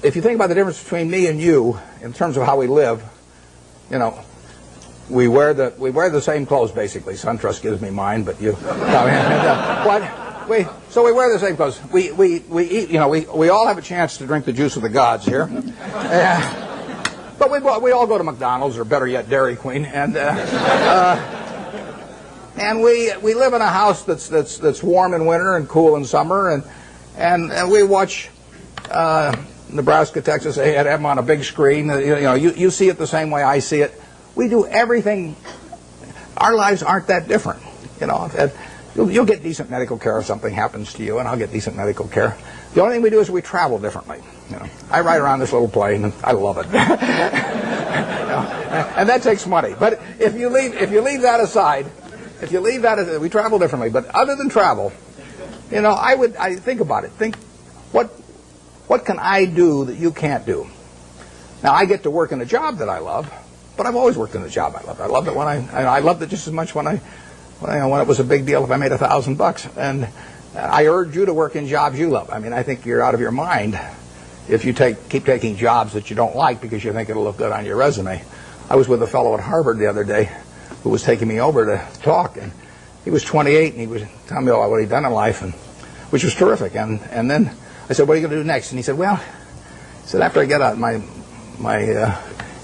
If you think about the difference between me and you in terms of how we live, we wear the same clothes basically. SunTrust gives me mine, but you. So we wear the same clothes. We eat. We all have a chance to drink the juice of the gods here. But we all go to McDonald's, or better yet, Dairy Queen, and we live in a house that's warm in winter and cool in summer, and we watch Nebraska, Texas A&M on a big screen. You see it the same way I see it. We do everything. Our lives aren't that different. You'll get decent medical care if something happens to you, and I'll get decent medical care. The only thing we do is we travel differently. I ride around this little plane, and I love it. And that takes money. But if you leave that aside, we travel differently. But other than travel, I think about it. Think, what can I do that you can't do? Now, I get to work in a job that I love, but I've always worked in a job I love. I loved it when I loved it just as much when it was a big deal if I made $1,000. And I urge you to work in jobs you love. I think you're out of your mind if you keep taking jobs that you don't like because you think it'll look good on your resume. I was with a fellow at Harvard the other day who was taking me over to talk, and he was 28, and he was telling me what he'd done in life, which was terrific. And then I said, "What are you going to do next?" And he said, "Well," he said, "after I get out my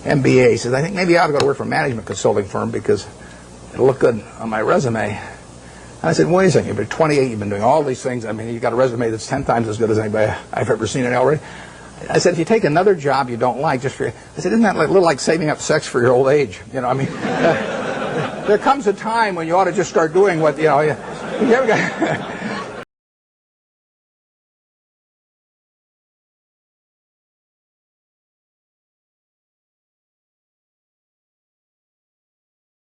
MBA," he said, "I think maybe I ought to go to work for a management consulting firm because it'll look good on my resume." And I said, "Wait a second, you've been 28, you've been doing all these things. You've got a resume that's 10 times as good as anybody I've ever seen it already." I said, "If you take another job you don't like, I said, isn't that a little like saving up sex for your old age? There comes a time when you ought to just start doing what, you ever got,